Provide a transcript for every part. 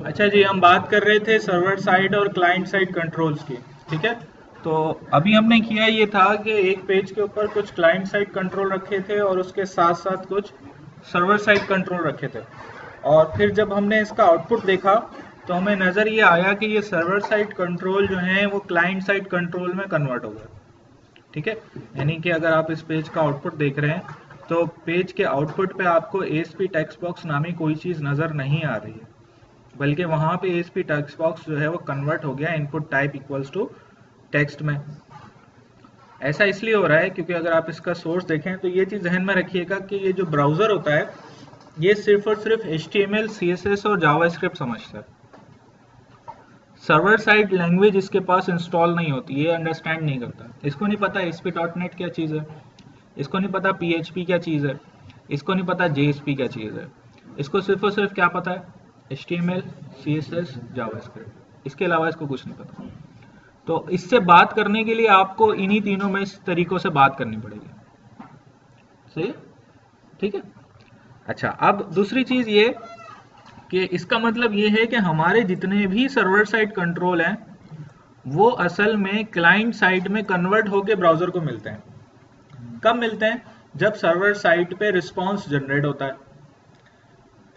अच्छा जी, हम बात कर रहे थे सर्वर साइड और क्लाइंट साइड कंट्रोल्स की। ठीक है, तो अभी हमने किया ये था कि एक पेज के ऊपर कुछ क्लाइंट साइड कंट्रोल रखे थे और उसके साथ साथ कुछ सर्वर साइड कंट्रोल रखे थे। और फिर जब हमने इसका आउटपुट देखा तो हमें नज़र ये आया कि ये सर्वर साइड कंट्रोल जो है वो क्लाइंट साइड कंट्रोल में कन्वर्ट हो गया। ठीक है, यानी कि अगर आप इस पेज का आउटपुट देख रहे हैं तो पेज के आउटपुट पे आपको ASP टेक्स्ट बॉक्स नामी कोई चीज़ नज़र नहीं आ रही है, बल्कि वहां पे ASP टेक्स्ट बॉक्स जो है वो कन्वर्ट हो गया input type equals to text में। ऐसा इसलिए हो रहा है क्योंकि अगर आप इसका सोर्स देखें तो ये चीज़ ध्यान में रखिएगा कि ये जो ब्राउज़र होता है ये सिर्फ और सिर्फ HTML, CSS और जावास्क्रिप्ट समझता है। सर्वर साइड लैंग्वेज इसके पास इंस्टॉल नहीं होती, ये अंडरस्टैंड नहीं करता। इसको नहीं पता ASP.NET क्या चीज़ है, इसको नहीं पता PHP क्या चीज़ है, इसको नहीं पता JSP क्या चीज़ है। इसको सिर्फ और सिर्फ क्या पता है, HTML, CSS, जावास्क्रिप्ट। इसके अलावा इसको कुछ नहीं पता। तो इससे बात करने के लिए आपको इन्हीं तीनों में इस तरीकों से बात करनी पड़ेगी। सही है? ठीक है। अच्छा, अब दूसरी चीज़ ये कि इसका मतलब ये है कि हमारे जितने भी सर्वर साइड कंट्रोल हैं वो असल में क्लाइंट साइड में कन्वर्ट होकर ब्राउज़र को मिलते हैं। कब मिलते हैं? जब सर्वर साइड पे रिस्पॉन्स जनरेट होता है।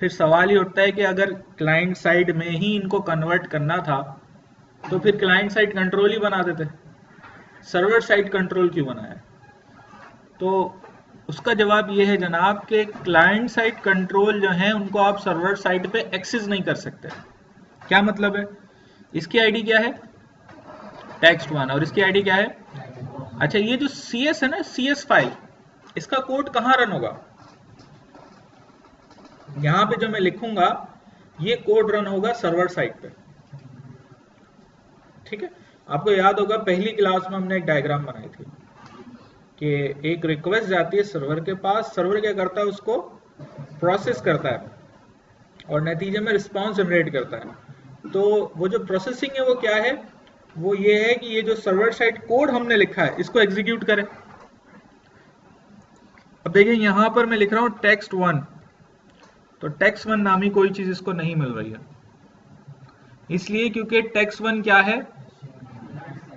फिर सवाल ये उठता है कि अगर क्लाइंट साइड में ही इनको कन्वर्ट करना था तो फिर क्लाइंट साइड कंट्रोल ही बना देते, सर्वर साइड कंट्रोल क्यों बनाया? तो उसका जवाब ये है जनाब कि क्लाइंट साइड कंट्रोल जो है उनको आप सर्वर साइड पे एक्सेस नहीं कर सकते। क्या मतलब है? इसकी आईडी क्या है? text1। और इसकी आईडी क्या है? अच्छा, ये जो CS है ना, CS फाइल, इसका कोड कहाँ रन होगा? यहां पे जो मैं लिखूंगा ये कोड रन होगा सर्वर साइड पे। ठीक है, आपको याद होगा पहली क्लास में हमने एक डायग्राम बनाई थी कि एक रिक्वेस्ट जाती है सर्वर के पास, सर्वर क्या करता है, उसको प्रोसेस करता है और नतीजे में रिस्पॉन्स जनरेट करता है। तो वो जो प्रोसेसिंग है वो क्या है? वो ये है कि ये जो सर्वर साइड कोड हमने लिखा है इसको एग्जीक्यूट करें। अब देखिए यहां पर मैं लिख रहा हूं text1, तो text1 नामी कोई चीज इसको नहीं मिल रही है, इसलिए क्योंकि text1 क्या है?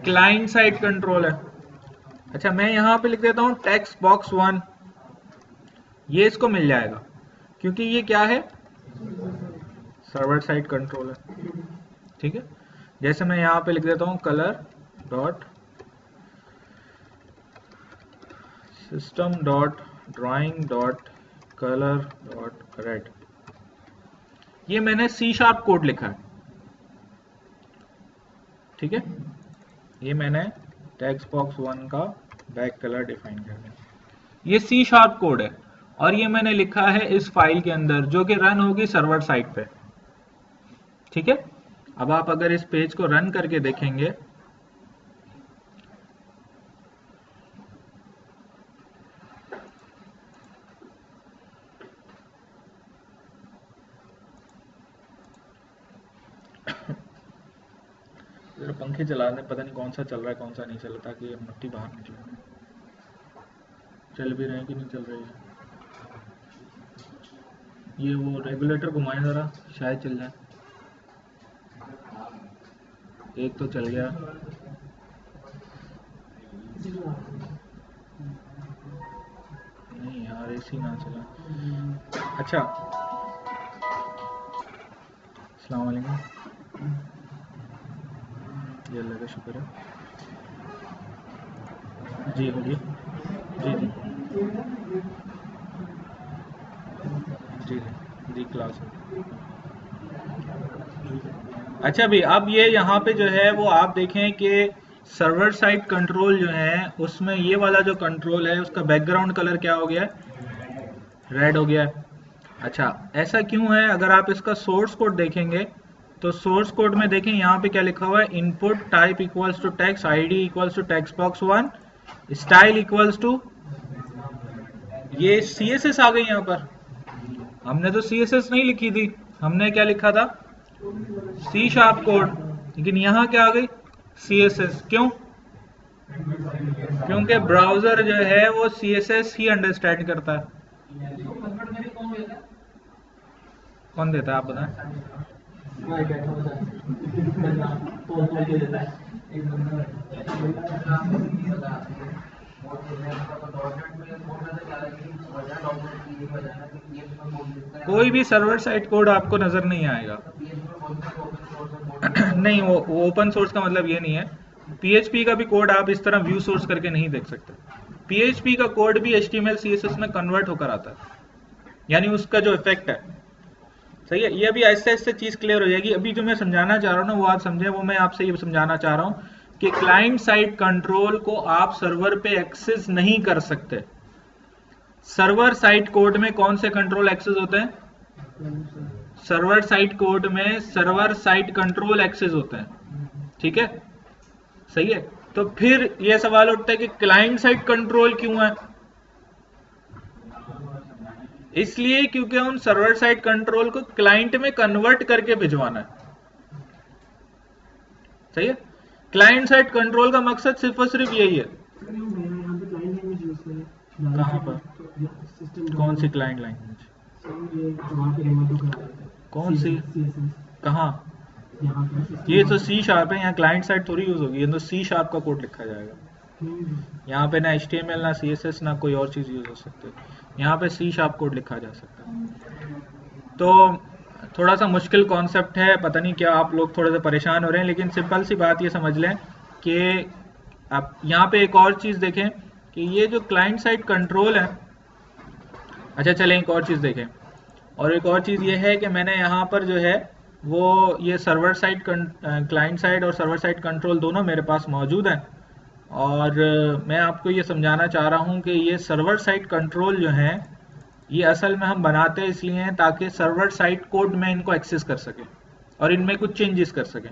क्लाइंट साइड कंट्रोल है। अच्छा, मैं यहां पे लिख देता हूं टेक्स्ट बॉक्स 1, ये इसको मिल जाएगा क्योंकि ये क्या है? सर्वर साइड कंट्रोल है। ठीक है, जैसे मैं यहां पे लिख देता हूं colour dot system dot drawing dot colour dot red, ये मैंने C# कोड लिखा है। ठीक है, ये मैंने टेक्स्ट बॉक्स 1 का बैक कलर डिफाइन कर दिया, ये C# कोड है और ये मैंने लिखा है इस फाइल के अंदर जो कि रन होगी सर्वर साइड पे। ठीक है, अब आप अगर इस पेज को रन करके देखेंगे जरा पंखे चला दें, पता नहीं कौन सा चल रहा है कौन सा नहीं चल रहा, ताकि ये मिट्टी बाहर निकले। चल भी रहे हैं कि नहीं चल रही है? ये वो रेगुलेटर घुमाए जरा, शायद चल जाए। एक तो चल गया, नहीं यार AC ना चला। अच्छा, अस्सलाम वालेकुम, ये अल्लाह का शुक्र है। जी बोलिए। जी जी जी जी क्लास है। अच्छा भी, अब ये यहाँ पे जो है वो आप देखें कि सर्वर साइड कंट्रोल जो है उसमें ये वाला जो कंट्रोल है उसका बैकग्राउंड कलर क्या हो गया है? रेड हो गया है। अच्छा, ऐसा क्यों है? अगर आप इसका सोर्स कोड देखेंगे तो सोर्स कोड में देखें यहाँ पे क्या लिखा हुआ है, input type equals to text, ID equals to text box 1, style equals to, ये CSS आ गई यहाँ पर। हमने तो CSS नहीं लिखी थी, हमने क्या लिखा था? C# कोड, लेकिन यहाँ क्या आ गई? CSS। क्यों? क्योंकि ब्राउजर जो है वो CSS ही अंडरस्टैंड करता है। कौन देता है आप बताएं? कोई भी सर्वर साइड कोड आपको नजर नहीं आएगा। नहीं, वो ओपन सोर्स का मतलब ये नहीं है। पीएचपी का भी कोड आप इस तरह व्यू सोर्स करके नहीं देख सकते। पीएचपी का कोड भी एचटीएमएल सीएसएस में कन्वर्ट होकर आता है, यानी उसका जो इफेक्ट है, सही है। ये अभी ऐसे ऐसे चीज क्लियर हो जाएगी। अभी जो मैं समझाना चाह रहा हूँ ना वो आप समझे, वो मैं आपसे ये समझाना चाह रहा हूँ कि क्लाइंट साइड कंट्रोल को आप सर्वर पे एक्सेस नहीं कर सकते। सर्वर साइड कोड में कौन से कंट्रोल एक्सेस होते हैं? सर्वर साइड कोड में सर्वर साइड कंट्रोल एक्सेस होते हैं, ठीक है, सही है। तो फिर यह सवाल उठता है कि क्लाइंट साइड कंट्रोल क्यों है? इसलिए क्योंकि उन सर्वर साइड कंट्रोल को क्लाइंट में कन्वर्ट करके भिजवाना है, सही है। क्लाइंट साइड कंट्रोल का मकसद सिर्फ और सिर्फ यही है। कहां पर? कौन सी क्लाइंट लैंग्वेज? कौन सी? कहां? ये तो सी शार्प है, यहाँ क्लाइंट साइड थोड़ी यूज होगी, ये तो सी शार्प का कोड लिखा जाएगा। यहाँ पे ना HTML ना CSS ना कोई और चीज यूज हो सकती है, यहाँ पे सी शार्प कोड लिखा जा सकता है। तो थोड़ा सा मुश्किल कॉन्सेप्ट है, पता नहीं क्या आप लोग थोड़े से परेशान हो रहे हैं, लेकिन सिंपल सी बात ये समझ लें कि आप यहाँ पे एक और चीज देखें कि ये जो क्लाइंट साइड कंट्रोल है, अच्छा चलें एक और चीज देखें। और एक और चीज ये है कि मैंने यहाँ पर जो है वो ये सर्वर साइड क्लाइंट साइड और सर्वर साइड कंट्रोल दोनों मेरे पास मौजूद हैं, और मैं आपको ये समझाना चाह रहा हूँ कि ये सर्वर साइड कंट्रोल जो हैं ये असल में हम बनाते इसलिए हैं ताकि सर्वर साइड कोड में इनको एक्सेस कर सकें और इनमें कुछ चेंजेस कर सकें।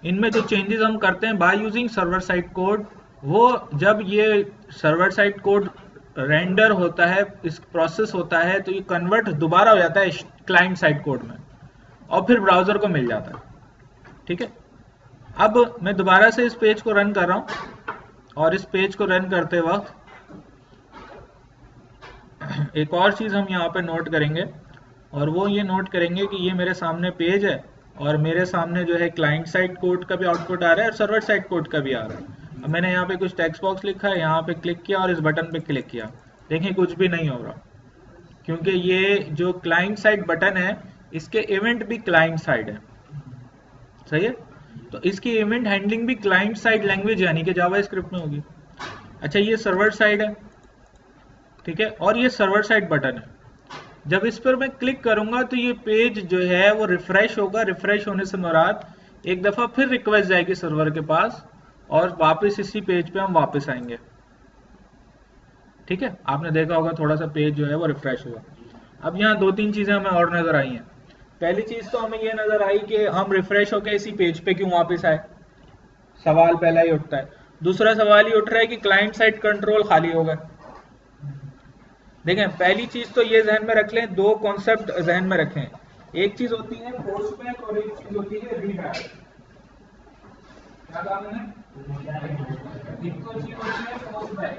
इनमें जो चेंजेस हम करते हैं by using server side code, वो जब ये सर्वर साइड कोड रेंडर होता है, इस प्रोसेस होता है, तो ये कन्वर्ट दोबारा हो जाता है क्लाइंट साइड कोड में और फिर ब्राउजर को मिल जाता है, ठीक है। अब मैं दोबारा से इस पेज को रन कर रहा हूं, और इस पेज को रन करते वक्त एक और चीज हम यहाँ पे नोट करेंगे, और वो ये नोट करेंगे कि ये मेरे सामने पेज है और मेरे सामने जो है क्लाइंट साइड कोड का भी आउटपुट आ रहा है और सर्वर साइड कोड का भी आ रहा है। अब मैंने यहाँ पे कुछ टेक्स्ट बॉक्स लिखा है, यहाँ पे क्लिक किया और इस बटन पे क्लिक किया, देखिए कुछ भी नहीं हो रहा, क्योंकि ये जो क्लाइंट साइड बटन है इसके इवेंट भी क्लाइंट साइड है, सही है। तो इसकी इवेंट हैंडलिंग भी क्लाइंट साइड लैंग्वेज यानी कि जावास्क्रिप्ट में होगी। अच्छा, ये सर्वर साइड है, ठीक है, और ये सर्वर साइड बटन है। जब इस पर मैं क्लिक करूंगा तो ये पेज जो है वो रिफ्रेश होगा। रिफ्रेश होने से मुराद एक दफा फिर रिक्वेस्ट जाएगी सर्वर के पास और वापस इसी पेज पे हम वापस आएंगे, ठीक है। आपने देखा होगा थोड़ा सा पेज जो है वो रिफ्रेश हुआ। अब यहाँ दो तीन चीजें हमें और नजर आई हैं। पहली चीज तो हमें ये नजर आई कि हम रिफ्रेश होकर इसी पेज पे क्यों वापस आए, सवाल पहला ही उठता है। दूसरा सवाल ये उठ रहा है कि क्लाइंट साइड कंट्रोल खाली हो गए। देखें, पहली चीज तो ये जहन में रख लें, दो कॉन्सेप्ट जहन में रखें। एक चीज होती है पोस्टबैक और एक चीज होती है रीडायरेक्ट। क्या कहा मैंने? एक तो चीज होती है पोस्टबैक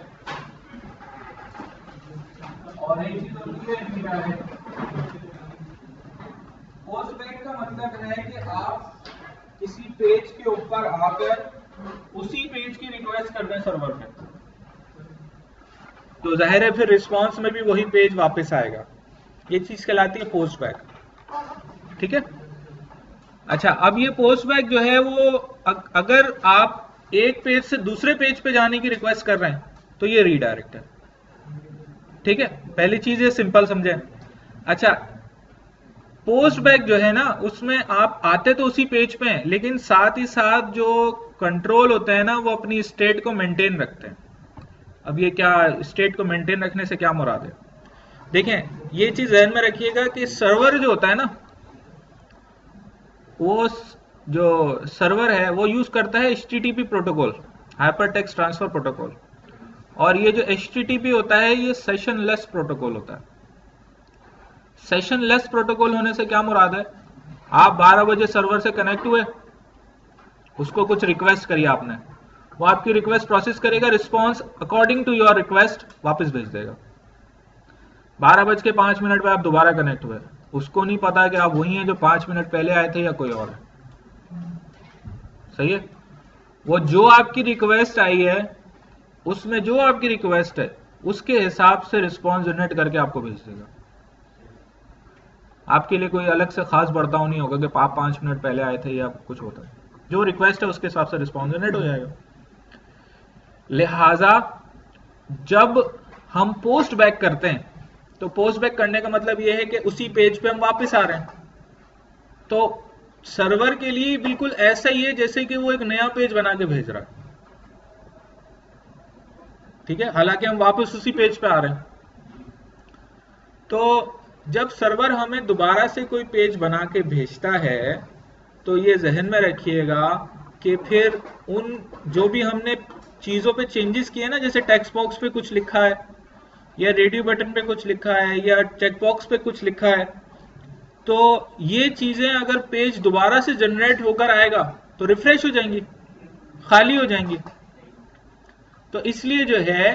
और एक चीज होती है रीडायरेक्ट। पोस्टबैक का मतलब है कि आप किसी पेज के ऊपर आकर उसी पेज की रिक्वेस्ट कर दें सर्वर पे, तो जाहिर है फिर रिस्पांस में भी वही पेज वापस आएगा। ये चीज कहलाती है पोस्टबैक, ठीक है। अच्छा, अब ये पोस्टबैक जो है वो अगर आप एक पेज से दूसरे पेज पे जाने की रिक्वेस्ट कर रहे हैं तो ये रीडायरेक्ट है, ठीक है। पहली चीज ये सिंपल समझे। अच्छा, पोस्टबैक जो है ना उसमें आप आते तो उसी पेज पे हैं, लेकिन साथ ही साथ जो कंट्रोल होते हैं ना वो अपनी स्टेट को मेंटेन रखते हैं। अब ये क्या स्टेट को मेंटेन रखने से क्या मुराद है? देखें, ये चीज ध्यान में रखिएगा कि सर्वर जो होता है ना, वो जो सर्वर है वो यूज करता है HTTP protocol, hyper text transfer protocol, और ये जो HTTP होता है ये सेशन लेस प्रोटोकॉल होता है। सेशन लेस प्रोटोकॉल होने से क्या मुराद है? आप 12 बजे सर्वर से कनेक्ट हुए, उसको कुछ रिक्वेस्ट करी आपने, वो आपकी रिक्वेस्ट प्रोसेस करेगा, response according to your request वापस भेज देगा। 12:05 पे आप दोबारा कनेक्ट हुए, उसको नहीं पता कि आप वही हैं जो 5 मिनट पहले आए थे या कोई और है। सही है। वो जो आपकी रिक्वेस्ट आई है उसमें जो आपकी रिक्वेस्ट है उसके हिसाब से रिस्पॉन्स जनरेट करके आपको भेज देगा। आपके लिए कोई अलग से खास बर्ताव नहीं होगा कि आप 5 मिनट पहले आए थे या कुछ होता है। जो रिक्वेस्ट है उसके हिसाब से रिस्पॉन्स जनरेट हो जाएगा। लिहाजा जब हम पोस्ट बैक करते हैं तो पोस्ट बैक करने का मतलब यह है कि उसी पेज पे हम वापस आ रहे हैं। तो सर्वर के लिए बिल्कुल ऐसा ही है जैसे कि वो एक नया पेज बना के भेज रहा है। ठीक है, हालांकि हम वापस उसी पेज पे आ रहे हैं। तो जब सर्वर हमें दोबारा से कोई पेज बना के भेजता है तो ये जहन में रखिएगा कि फिर उन जो भी हमने चीजों पे चेंजेस किए ना, जैसे टेक्स्ट बॉक्स पे कुछ लिखा है या रेडियो बटन पे कुछ लिखा है या चेक बॉक्स पे कुछ लिखा है, तो ये चीजें अगर पेज दोबारा से जनरेट होकर आएगा तो रिफ्रेश हो जाएंगी, खाली हो जाएंगी। तो इसलिए जो है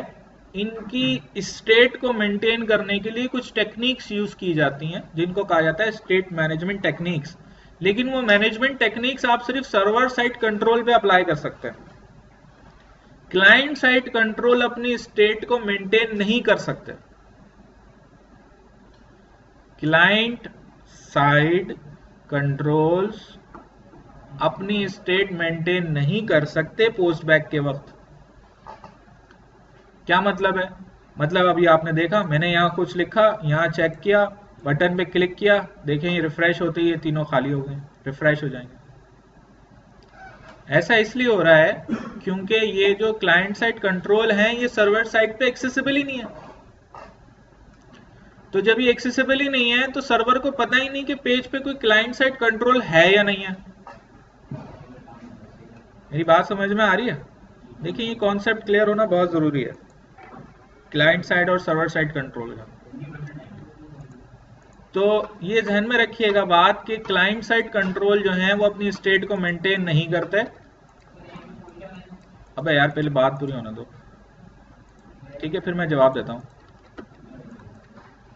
इनकी स्टेट को मेंटेन करने के लिए कुछ टेक्निक्स यूज की जाती हैं जिनको कहा जाता है स्टेट मैनेजमेंट टेक्निक्स। लेकिन वो मैनेजमेंट टेक्निक्स आप सिर्फ सर्वर साइड कंट्रोल पे अप्लाई कर सकते हैं। क्लाइंट साइड कंट्रोल अपनी स्टेट को मेंटेन नहीं कर सकते। क्लाइंट साइड कंट्रोल्स अपनी स्टेट मेंटेन नहीं कर सकते पोस्ट बैक के वक्त। क्या मतलब है? मतलब अभी आपने देखा मैंने यहां कुछ लिखा, यहां चेक किया, बटन पे क्लिक किया, देखें ये रिफ्रेश होते ही ये तीनों खाली हो गए, रिफ्रेश हो जाएंगे। ऐसा इसलिए हो रहा है क्योंकि ये जो क्लाइंट साइड कंट्रोल है ये सर्वर साइड पे एक्सेसिबल ही नहीं है। तो जब ये एक्सेसिबल ही नहीं है तो सर्वर को पता ही नहीं कि पेज पे कोई क्लाइंट साइड कंट्रोल है या नहीं है। मेरी बात समझ में आ रही है? देखिए ये कॉन्सेप्ट क्लियर होना बहुत जरूरी है, क्लाइंट साइड और सर्वर साइड कंट्रोल का। तो ये ध्यान में रखिएगा बात कि क्लाइंट साइड कंट्रोल जो है वो अपनी स्टेट को मेंटेन नहीं करते। अबे यार पहले बात पूरी होने दो, ठीक है, फिर मैं जवाब देता हूं।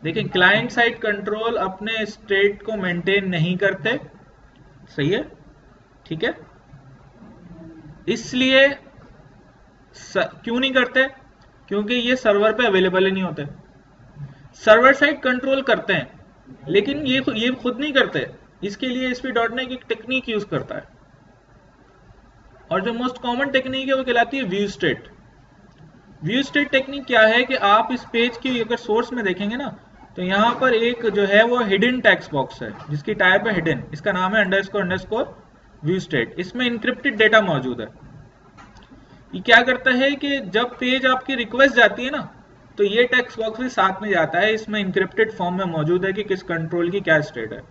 देखिए क्लाइंट साइड कंट्रोल अपने स्टेट को मेंटेन नहीं करते, सही है, ठीक है। इसलिए क्यों नहीं करते? क्योंकि ये सर्वर पे अवेलेबल ही नहीं होते। सर्वर साइड कंट्रोल करते हैं लेकिन ये खुद नहीं करते। इसके लिए ASP.NET एक टेक्निक यूज करता है और जो मोस्ट कॉमन टेक्निक है वो कहलाती है view state. View state technique क्या है कि आप इस पेज की अगर सोर्स में देखेंगे ना तो यहां पर एक जो है वो हिडन टेक्स्ट बॉक्स है जिसकी टाइप है हिडन, इसका नाम है अंडरस्कोर व्यू स्टेट। इसमें इंक्रिप्टेड डेटा मौजूद है। ये क्या करता है कि जब पेज आपकी रिक्वेस्ट जाती है ना तो ये टेक्स्ट बॉक्स भी साथ में जाता है, इसमें इंक्रिप्टेड फॉर्म में मौजूद है कि किस कंट्रोल की क्या स्टेट है।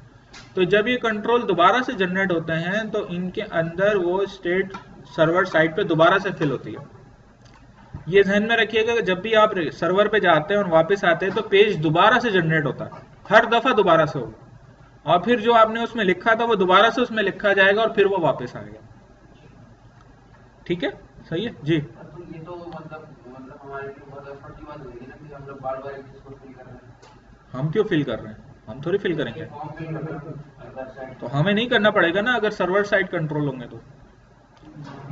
तो जब ये कंट्रोल दोबारा से जनरेट होते हैं तो इनके अंदर वो स्टेट सर्वर साइड पे दोबारा से फिल होती है। ये ध्यान में रखिएगा कि जब भी आप सर्वर पे जाते हैं और वापस आते हैं तो पेज दोबारा से जनरेट होता है, हर दफा दोबारा से होगा, और फिर जो आपने उसमें लिखा था वो दोबारा से उसमें लिखा जाएगा और फिर वो वापस आएगा। ठीक है, सही है जी। ये तो मतलब हमारे लिए बहुत एफर्ट की बात होगी ना कि हम लोग बार-बार एक चीज को फिल कर रहे हैं। हम क्यों फिल कर रहे हैं? हम थोड़ी फिल करेंगे। तो हमें नहीं करना पड़ेगा ना अगर सर्वर साइड कंट्रोल होंगे तो।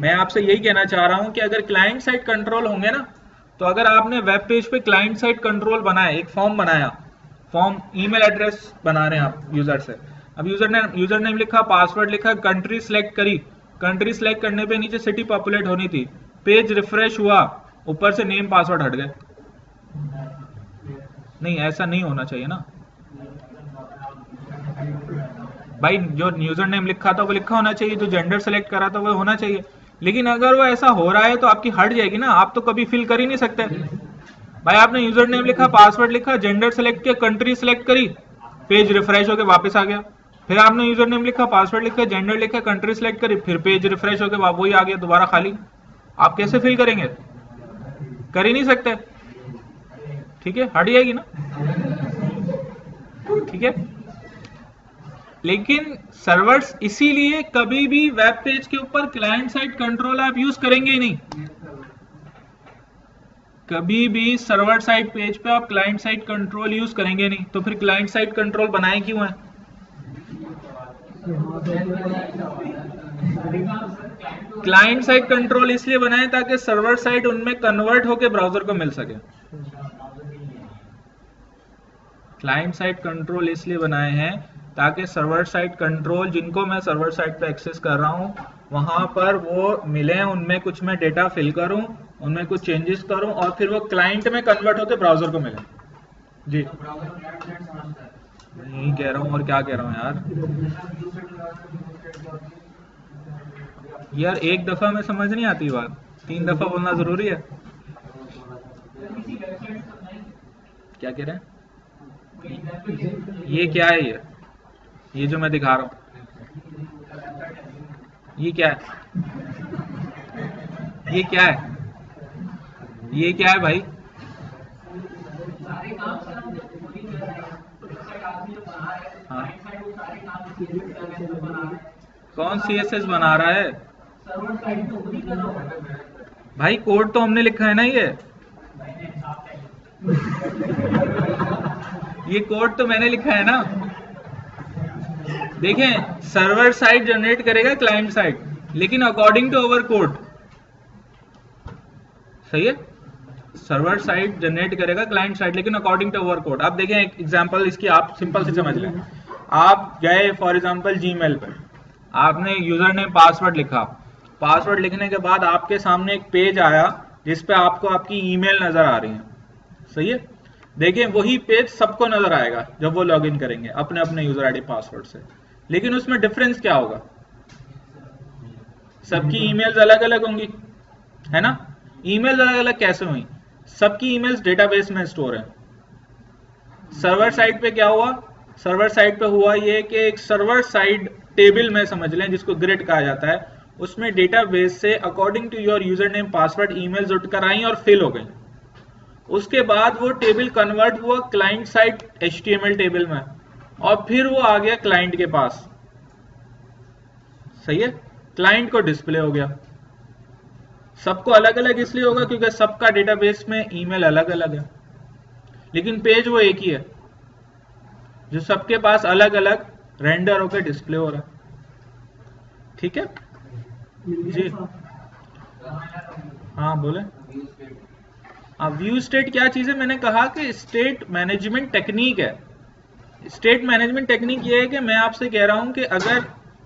मैं आपसे यही कहना चाह रहा हूं कि अगर क्लाइंट साइड कंट्रोल होंगे ना तो अगर आपने वेब पेज पे क्लाइंट साइड कंट्रोल बनाया, एक फॉर्म बनाया, फॉर्म ईमेल एड्रेस बना रहे हैं आप यूजर से, अब यूजर नेम लिखा, पासवर्ड लिखा, कंट्री सिलेक्ट करी, कंट्री सिलेक्ट करने पे नीचे सिटी पॉपुलेट होनी थी, पेज रिफ्रेश हुआ, ऊपर से नेम पासवर्ड हट गए। नहीं, ऐसा नहीं होना चाहिए ना भाई। जो यूजर नेम लिखा था वो लिखा होना चाहिए, जो जेंडर सेलेक्ट करा था वो होना चाहिए। लेकिन अगर वो ऐसा हो रहा है तो आपकी हट जाएगी ना, आप तो कभी फिल कर ही नहीं सकते भाई। आपने यूजर नेम लिखा, पासवर्ड लिखा, जेंडर सेलेक्ट किया, कंट्री सेलेक्ट करी, पेज रिफ्रेश होकर वापस आ गया। फिर आपने यूजर नेम लिखा, पासवर्ड लिखा, जेंडर लिखा, कंट्री सेलेक्ट करी, फिर पेज रिफ्रेश होकर वही आ गया दोबारा खाली। आप कैसे फिल करेंगे? कर ही नहीं सकते। ठीक है, हट जाएगी ना। ठीक है, लेकिन सर्वर्स इसीलिए कभी भी वेब पेज के ऊपर क्लाइंट साइड कंट्रोल आप यूज करेंगे ही नहीं। कभी भी सर्वर साइड पेज पे आप क्लाइंट साइड कंट्रोल यूज करेंगे नहीं, तो फिर क्लाइंट साइड कंट्रोल बनाए क्यों है? क्लाइंट साइड कंट्रोल इसलिए बनाए ताकि सर्वर साइड उनमें कन्वर्ट होकर ब्राउजर को मिल सके। क्लाइंट साइड कंट्रोल इसलिए बनाए हैं ताकि सर्वर साइड कंट्रोल जिनको मैं सर्वर साइड पे एक्सेस कर रहा हूं वहां पर वो मिले, उनमें कुछ मैं डेटा फिल करूं, उनमें कुछ चेंजेस करूं और फिर वो क्लाइंट में कन्वर्ट होकर ब्राउजर को मिले। जी नहीं कह रहा हूं, और क्या कह रहा हूं यार एक दफा में समझ नहीं आती बात, 3 दफा बोलना जरूरी है। क्या कह रहे हैं? ये क्या है? ये जो मैं दिखा रहा हूं ये क्या है? ये क्या है? ये क्या है भाई? हाँ। कौन CSS बना रहा है भाई? कोड तो हमने लिखा है ना, ये कोड तो मैंने लिखा है ना। देखें, सर्वर साइड जनरेट करेगा क्लाइंट साइड, लेकिन अकॉर्डिंग टू अवर कोड। सही है, सर्वर साइड जनरेट करेगा क्लाइंट साइड लेकिन अकॉर्डिंग टू अवर कोड। आप देखें एक एग्जांपल इसकी, आप सिंपल से समझ लें। आप गए फॉर एग्जांपल जीमेल पर, आपने यूजर नेम पासवर्ड लिखा, पासवर्ड लिखने के बाद आपके सामने एक पेज आया जिस पे आपको आपकी ईमेल नजर आ रही है। सही है, देखिए वही पेज सबको नजर आएगा जब वो लॉगिन करेंगे अपने अपने यूजर आईडी पासवर्ड से, लेकिन उसमें डिफरेंस क्या होगा? सबकी ईमेल्स अलग अलग होंगी, है ना। ईमेल्स अलग अलग कैसे हुई? सबकी ईमेल्स डेटाबेस में स्टोर है। सर्वर साइड पे क्या हुआ? सर्वर साइड पे हुआ ये कि एक सर्वर साइड टेबल में समझ लें, जिसको ग्रिड कहा जाता है, उसमें डेटाबेस से according to your user name password emails उठकर आई और फिल हो गई। उसके बाद वो टेबल कन्वर्ट हुआ क्लाइंट साइड HTML टेबल में और फिर वो आ गया क्लाइंट के पास। सही है, क्लाइंट को डिस्प्ले हो गया। सबको अलग अलग इसलिए होगा क्योंकि सबका डेटाबेस में ईमेल अलग अलग है, लेकिन पेज वो एक ही है जो सबके पास अलग अलग रेंडर होकर डिस्प्ले हो रहा है। ठीक है जी, हाँ बोले। व्यू स्टेट क्या चीज है? मैंने कहा कि स्टेट मैनेजमेंट टेक्निक है। स्टेट मैनेजमेंट टेक्निक ये है कि मैं आपसे कह रहा हूं कि अगर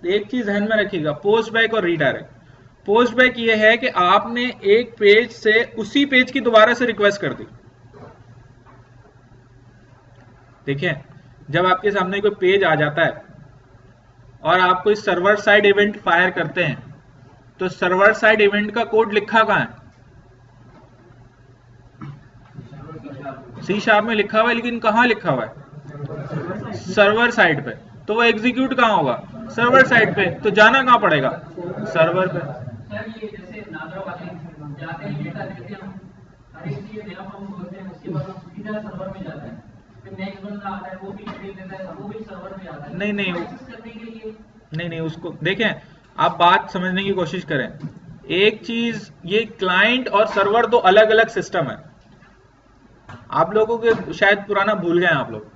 एक चीज ध्यान में रखिएगा, पोस्ट बैक और रीडायरेक्ट। पोस्ट बैक ये है कि आपने एक पेज से उसी पेज की दोबारा से रिक्वेस्ट कर दी। देखिए, जब आपके सामने कोई पेज आ जाता है और आप कोई सर्वर साइड इवेंट फायर करते हैं, तो सर्वर साइड इवेंट का कोड लिखा कहां है? C# में लिखा हुआ है, लेकिन कहां लिखा हुआ है? सर्वर साइड पे। तो वो एग्जीक्यूट कहां होगा? सर्वर साइड पे। तो जाना कहां पड़ेगा? सर्वर पे। नहीं नहीं नहीं नहीं, उसको देखें, आप बात समझने की कोशिश करें। एक चीज, ये क्लाइंट और सर्वर दो अलग अलग सिस्टम है। आप लोगों के शायद पुराना भूल गए आप लोग,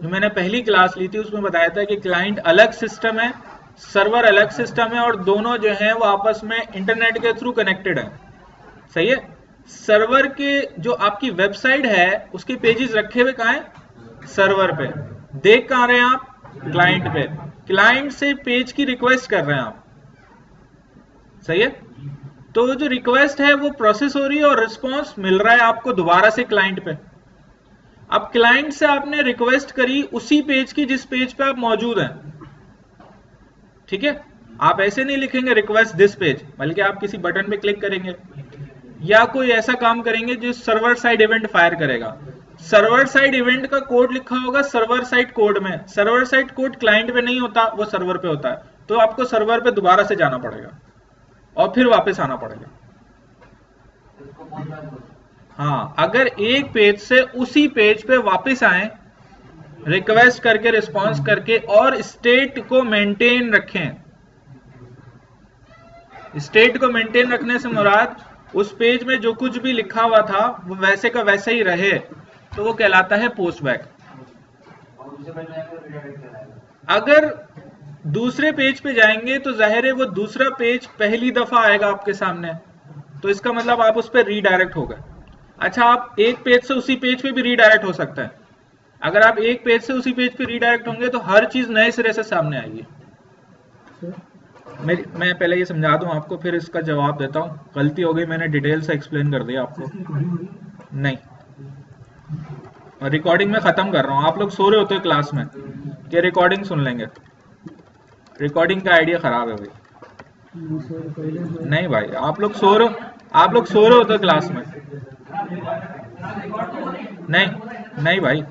जो मैंने पहली क्लास ली थी उसमें बताया था कि क्लाइंट अलग सिस्टम है, सर्वर अलग सिस्टम है, और दोनों जो हैं वो आपस में इंटरनेट के थ्रू कनेक्टेड है। सही है, सर्वर के जो आपकी वेबसाइट है उसके पेजेस रखे हुए कहां हैं? सर्वर पे। देख कहां रहे हैं आप? क्लाइंट पे। क्लाइंट से पेज की रिक्वेस्ट कर रहे हैं आप। सही है, तो जो रिक्वेस्ट है वो प्रोसेस हो रही है और रिस्पॉन्स मिल रहा है आपको दोबारा से क्लाइंट पे। अब क्लाइंट से आपने रिक्वेस्ट करी उसी पेज की जिस पेज पे आप मौजूद हैं। ठीक है, आप ऐसे नहीं लिखेंगे रिक्वेस्ट दिस पेज, बल्कि आप किसी बटन पे क्लिक करेंगे या कोई ऐसा काम करेंगे जो सर्वर साइड इवेंट फायर करेगा। सर्वर साइड इवेंट का कोड लिखा होगा सर्वर साइड कोड में। सर्वर साइड कोड क्लाइंट पे नहीं होता, वो सर्वर पे होता है। तो आपको सर्वर पे दोबारा से जाना पड़ेगा और फिर वापस आना पड़ेगा। हाँ, अगर एक पेज से उसी पेज पे वापस आए रिक्वेस्ट करके, रिस्पॉन्स करके, और स्टेट को मेंटेन रखें। स्टेट को मेंटेन रखने से मुराद उस पेज में जो कुछ भी लिखा हुआ था वो वैसे का वैसे ही रहे तो वो कहलाता है पोस्ट बैक। और दूसरे पेज में जाकर रिडायरेक्ट कराएगा। अगर दूसरे पेज पे जाएंगे तो जाहिर है वो दूसरा पेज पहली दफा आएगा आपके सामने, तो इसका मतलब आप उस पर रीडायरेक्ट हो गए। अच्छा, आप एक पेज से उसी पेज पे भी रीडायरेक्ट हो सकता है। अगर आप एक पेज से उसी पेज पे रीडायरेक्ट होंगे तो हर चीज नए सिरे से सामने आएगी। मैं पहले ये समझा दूं आपको, फिर इसका जवाब देता हूँ। गलती हो गई, मैंने डिटेल से एक्सप्लेन कर दिया आपको। नहीं, रिकॉर्डिंग में खत्म कर रहा हूँ। आप लोग सो रहे होते हो क्लास में कि रिकॉर्डिंग सुन लेंगे। रिकॉर्डिंग का आइडिया खराब है भाई। नहीं भाई, आप लोग सो रहे होते हो क्लास में। नहीं नहीं भाई,